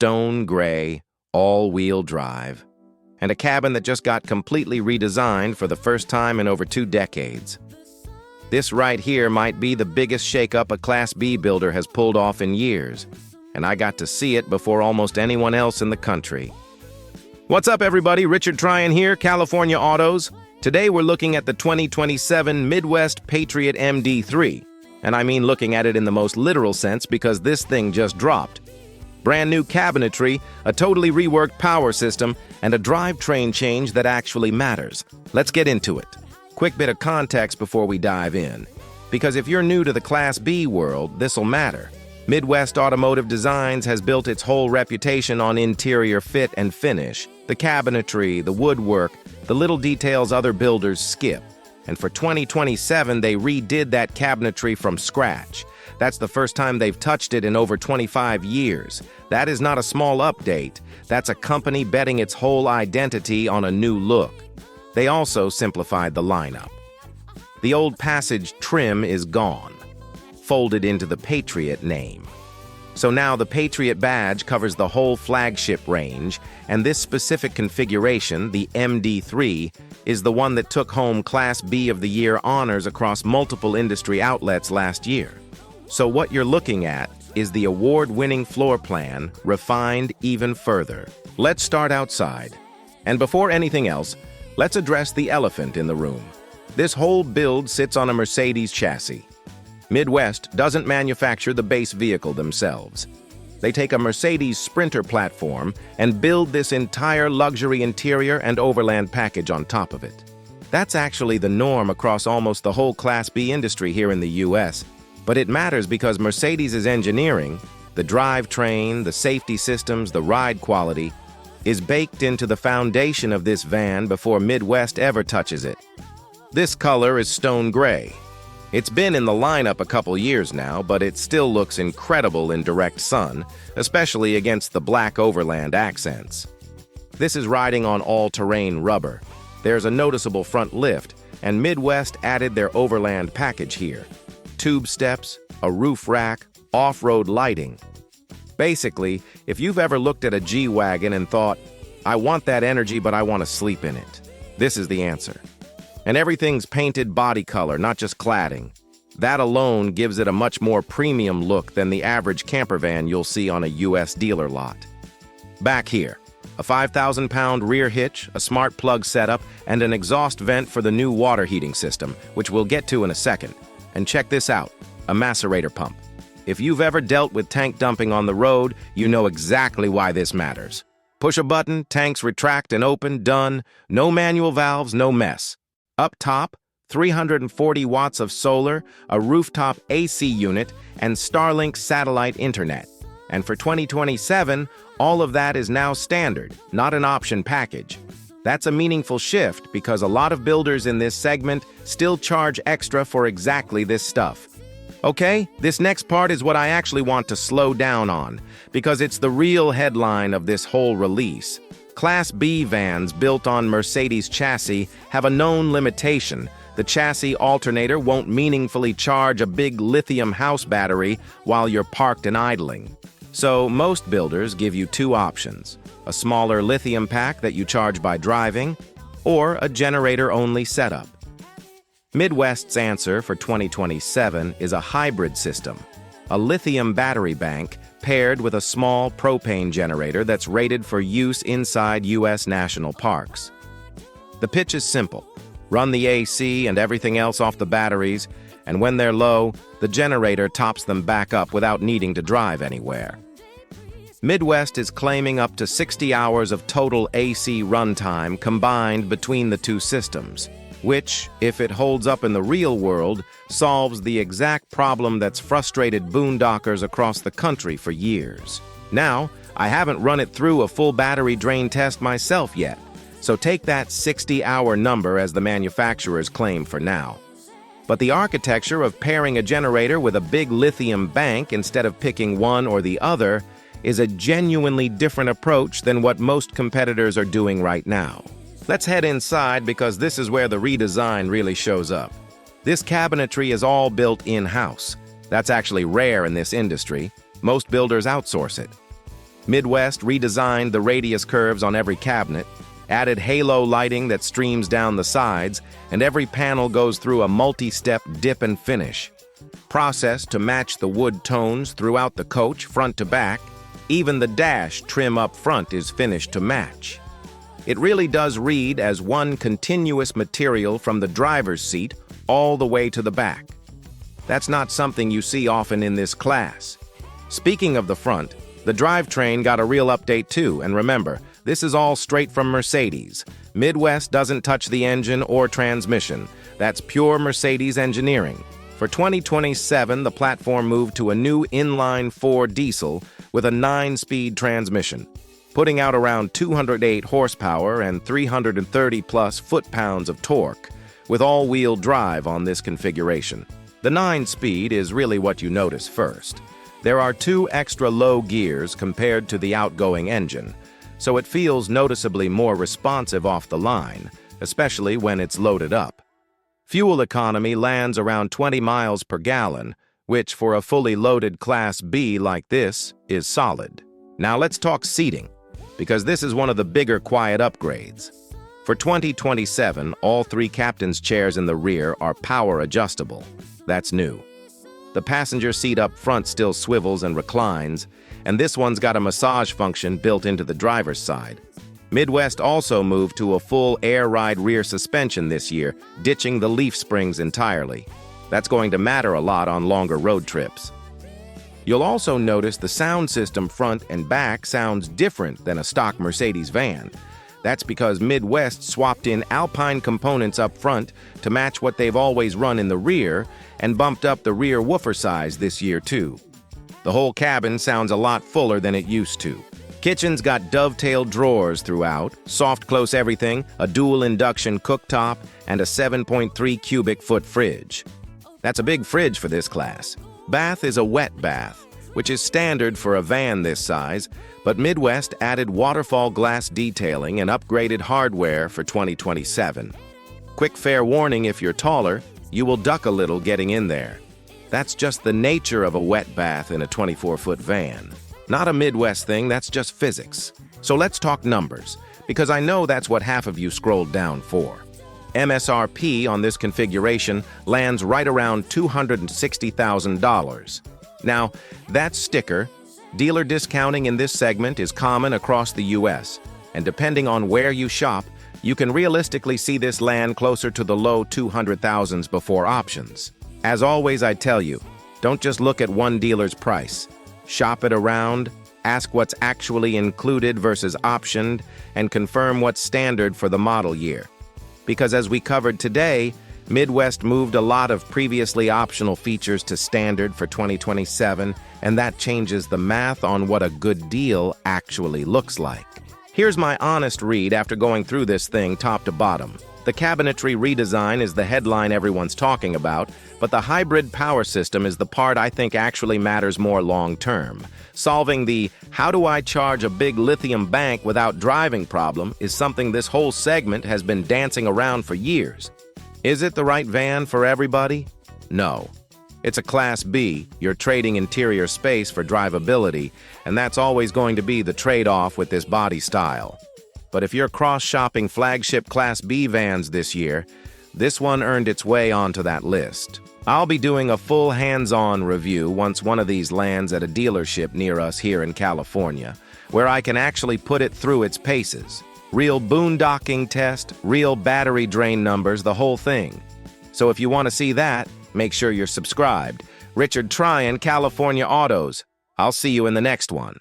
stone gray, all-wheel drive, and a cabin that just got completely redesigned for the first time in over 2 decades. This right here might be the biggest shakeup a Class B builder has pulled off in years, and I got to see it before almost anyone else in the country. What's up, everybody? Richard Tryon here, California Autos. Today we're looking at the 2027 Midwest Patriot MD3, and I mean looking at it in the most literal sense because this thing just dropped. Brand new cabinetry, a totally reworked power system, and a drivetrain change that actually matters. Let's get into it. Quick bit of context before we dive in, because if you're new to the Class B world, this'll matter. Midwest Automotive Designs has built its whole reputation on interior fit and finish, the cabinetry, the woodwork, the little details other builders skip. And for 2027, they redid that cabinetry from scratch. That's the first time they've touched it in over 25 years. That is not a small update. That's a company betting its whole identity on a new look. They also simplified the lineup. The old Passage trim is gone, folded into the Patriot name. So now the Patriot badge covers the whole flagship range, and this specific configuration, the MD3, is the one that took home Class B of the Year honors across multiple industry outlets last year. So what you're looking at is the award-winning floor plan refined even further. Let's start outside. And before anything else, let's address the elephant in the room. This whole build sits on a Mercedes chassis. Midwest doesn't manufacture the base vehicle themselves. They take a Mercedes Sprinter platform and build this entire luxury interior and overland package on top of it. That's actually the norm across almost the whole Class B industry here in the US. But it matters because Mercedes' engineering, the drivetrain, the safety systems, the ride quality, is baked into the foundation of this van before Midwest ever touches it. This color is stone gray. It's been in the lineup a couple years now, but it still looks incredible in direct sun, especially against the black overland accents. This is riding on all-terrain rubber. There's a noticeable front lift, and Midwest added their overland package here. Tube steps, a roof rack, off-road lighting. Basically, if you've ever looked at a G-Wagon and thought, I want that energy but I want to sleep in it, this is the answer. And everything's painted body color, not just cladding. That alone gives it a much more premium look than the average camper van you'll see on a US dealer lot. Back here, a 5,000-pound rear hitch, a smart plug setup, and an exhaust vent for the new water heating system, which we'll get to in a second. And check this out, a macerator pump. If you've ever dealt with tank dumping on the road, you know exactly why this matters. Push a button, tanks retract and open, done. No manual valves, no mess. Up top, 340 watts of solar, a rooftop AC unit, and Starlink satellite internet. And for 2027, all of that is now standard, not an option package. That's a meaningful shift because a lot of builders in this segment still charge extra for exactly this stuff. Okay, this next part is what I actually want to slow down on, because it's the real headline of this whole release. Class B vans built on Mercedes chassis have a known limitation. The chassis alternator won't meaningfully charge a big lithium house battery while you're parked and idling. So most builders give you 2 options: a smaller lithium pack that you charge by driving, or a generator-only setup. Midwest's answer for 2027 is a hybrid system, a lithium battery bank paired with a small propane generator that's rated for use inside U.S. national parks. The pitch is simple. Run the AC and everything else off the batteries, and when they're low, the generator tops them back up without needing to drive anywhere. Midwest is claiming up to 60 hours of total AC runtime combined between the 2 systems, which, if it holds up in the real world, solves the exact problem that's frustrated boondockers across the country for years. Now, I haven't run it through a full battery drain test myself yet, so take that 60-hour number as the manufacturer's claim for now. But the architecture of pairing a generator with a big lithium bank instead of picking one or the other is a genuinely different approach than what most competitors are doing right now. Let's head inside because this is where the redesign really shows up. This cabinetry is all built in-house. That's actually rare in this industry. Most builders outsource it. Midwest redesigned the radius curves on every cabinet, added halo lighting that streams down the sides, and every panel goes through a multi-step dip and finish. Processed to match the wood tones throughout the coach, front to back, even the dash trim up front is finished to match. It really does read as one continuous material from the driver's seat all the way to the back. That's not something you see often in this class. Speaking of the front, the drivetrain got a real update too, and remember, this is all straight from Mercedes. Midwest doesn't touch the engine or transmission. That's pure Mercedes engineering. For 2027, the platform moved to a new inline-4 diesel with a 9-speed transmission, putting out around 208 horsepower and 330-plus foot-pounds of torque, with all-wheel drive on this configuration. The 9-speed is really what you notice first. There are 2 extra low gears compared to the outgoing engine, so it feels noticeably more responsive off the line, especially when it's loaded up. Fuel economy lands around 20 miles per gallon, which for a fully loaded Class B like this is solid. Now let's talk seating, because this is one of the bigger quiet upgrades. For 2027, all 3 captain's chairs in the rear are power adjustable. That's new. The passenger seat up front still swivels and reclines, and this one's got a massage function built into the driver's side. Midwest also moved to a full air ride rear suspension this year, ditching the leaf springs entirely. That's going to matter a lot on longer road trips. You'll also notice the sound system front and back sounds different than a stock Mercedes van. That's because Midwest swapped in Alpine components up front to match what they've always run in the rear and bumped up the rear woofer size this year too. The whole cabin sounds a lot fuller than it used to. Kitchen's got dovetailed drawers throughout, soft close everything, a dual induction cooktop, and a 7.3 cubic foot fridge. That's a big fridge for this class. Bath is a wet bath, which is standard for a van this size, but Midwest added waterfall glass detailing and upgraded hardware for 2027. Quick fair warning, if you're taller, you will duck a little getting in there. That's just the nature of a wet bath in a 24-foot van. Not a Midwest thing, that's just physics. So let's talk numbers, because I know that's what half of you scrolled down for. MSRP on this configuration lands right around $260,000. Now, that's sticker. Dealer discounting in this segment is common across the U.S., and depending on where you shop, you can realistically see this land closer to the low 200,000s before options. As always, I tell you, don't just look at one dealer's price. Shop it around, ask what's actually included versus optioned, and confirm what's standard for the model year. Because as we covered today, Midwest moved a lot of previously optional features to standard for 2027, and that changes the math on what a good deal actually looks like. Here's my honest read after going through this thing top to bottom. The Cabinetry redesign is the headline everyone's talking about, but the hybrid power system is the part I think actually matters more long-term. Solving the "how do I charge a big lithium bank without driving" problem is something this whole segment has been dancing around for years. Is it the right van for everybody? No. It's a Class B, you're trading interior space for drivability, and that's always going to be the trade-off with this body style. But if you're cross-shopping flagship Class B vans this year, this one earned its way onto that list. I'll be doing a full hands-on review once one of these lands at a dealership near us here in California, where I can actually put it through its paces. Real boondocking test, real battery drain numbers, the whole thing. So if you want to see that, make sure you're subscribed. Richard Tryon, California Autos. I'll see you in the next one.